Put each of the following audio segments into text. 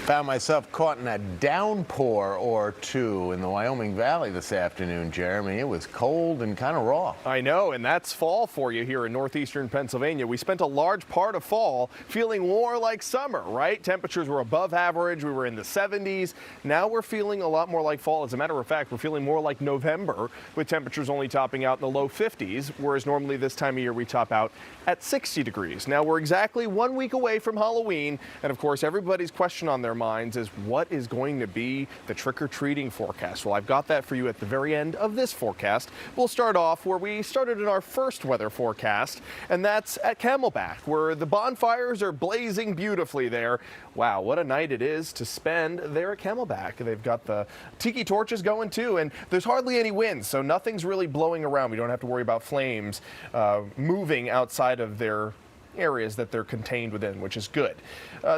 Found myself caught in a downpour or two in the Wyoming Valley this afternoon, Jeremy. It was cold and kind of raw. I know, and that's fall for you here in northeastern Pennsylvania. We spent a large part of fall feeling more like summer, right? Temperatures were above average. We were in the 70s. Now we're feeling a lot more like fall. As a matter of fact, we're feeling more like November with temperatures only topping out in the low 50s, whereas normally this time of year we top out at 60 degrees. Now we're exactly 1 week away from Halloween, and of course everybody's question on their minds is what is going to be the trick-or-treating forecast. Well, I've got that for you at the very end of this forecast. We'll start off where we started in our first weather forecast, and that's at Camelback, where the bonfires are blazing beautifully there. Wow, what a night it is to spend there at Camelback. They've got the tiki torches going too, and there's hardly any wind, so nothing's really blowing around. We don't have to worry about flames moving outside of their areas that they're contained within, which is good.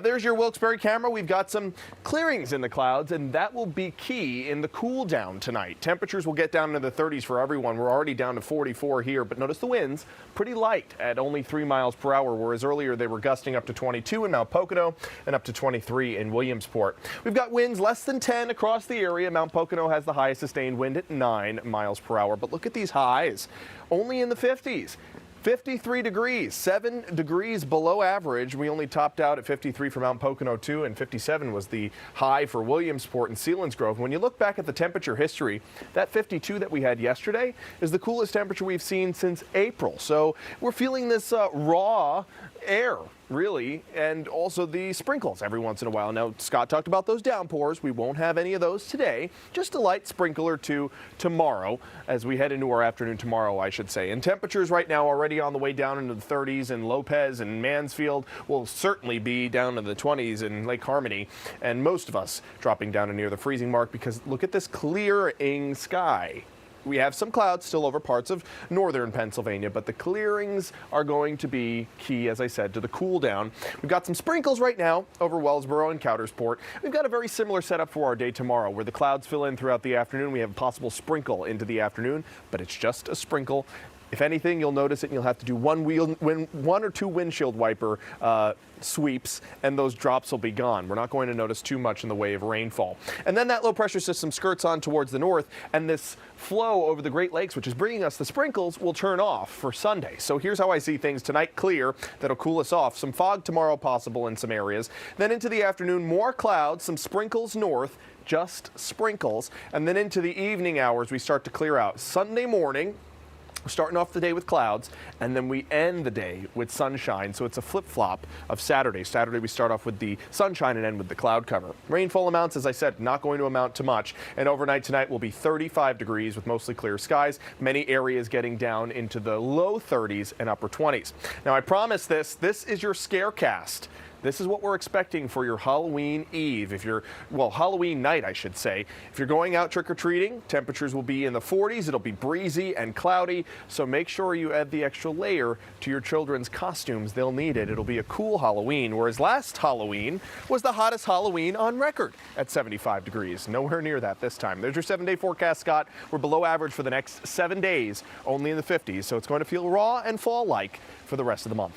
There's your Wilkes-Barre camera. We've got some clearings in the clouds, and that will be key in the cool down tonight. Temperatures will get down into the 30s for everyone. We're already down to 44 here, but notice the winds pretty light at only 3 miles per hour, whereas earlier they were gusting up to 22 in Mount Pocono and up to 23 in Williamsport. We've got winds less than 10 across the area. Mount Pocono has the highest sustained wind at 9 miles per hour, but look at these highs, only in the 50s. 53 degrees, 7 degrees below average. We only topped out at 53 for Mount Pocono 2, and 57 was the high for Williamsport and Selinsgrove. When you look back at the temperature history, that 52 that we had yesterday is the coolest temperature we've seen since April. So we're feeling this raw air, really, and also the sprinkles every once in a while. Now, Scott talked about those downpours. We won't have any of those today, just a light sprinkle or two tomorrow as we head into our afternoon tomorrow, I should say. And temperatures right now already on the way down into the 30s, and Lopez and Mansfield will certainly be down in the 20s in Lake Harmony, and most of us dropping down to near the freezing mark because look at this clearing sky. We have some clouds still over parts of northern Pennsylvania, but the clearings are going to be key, as I said, to the cool down. We've got some sprinkles right now over Wellsboro and Coudersport. We've got a very similar setup for our day tomorrow, where the clouds fill in throughout the afternoon. We have a possible sprinkle into the afternoon, but it's just a sprinkle. If anything, you'll notice it and you'll have to do one or two windshield wiper sweeps, and those drops will be gone. We're not going to notice too much in the way of rainfall. And then that low pressure system skirts on towards the north, and this flow over the Great Lakes, which is bringing us the sprinkles, will turn off for Sunday. So here's how I see things tonight: clear, that'll cool us off. Some fog tomorrow possible in some areas. Then into the afternoon, more clouds, some sprinkles north, just sprinkles. And then into the evening hours, we start to clear out. Sunday morning, we're starting off the day with clouds, and then we end the day with sunshine. So it's a flip-flop of Saturday. Saturday we start off with the sunshine and end with the cloud cover. Rainfall amounts, as I said, not going to amount to much. And overnight tonight will be 35 degrees with mostly clear skies. Many areas getting down into the low 30s and upper 20s. Now I promise this is your Scarecast. This is what we're expecting for your Halloween Eve. Halloween night, I should say. If you're going out trick-or-treating, temperatures will be in the 40s. It'll be breezy and cloudy, so make sure you add the extra layer to your children's costumes. They'll need it. It'll be a cool Halloween, whereas last Halloween was the hottest Halloween on record at 75 degrees. Nowhere near that this time. There's your 7-day forecast, Scott. We're below average for the next 7 days, only in the 50s, so it's going to feel raw and fall-like for the rest of the month.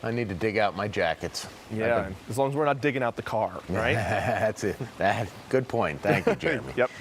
I need to dig out my jackets. Yeah, as long as we're not digging out the car, right? That's it. Good point. Thank you, Jeremy. Yep.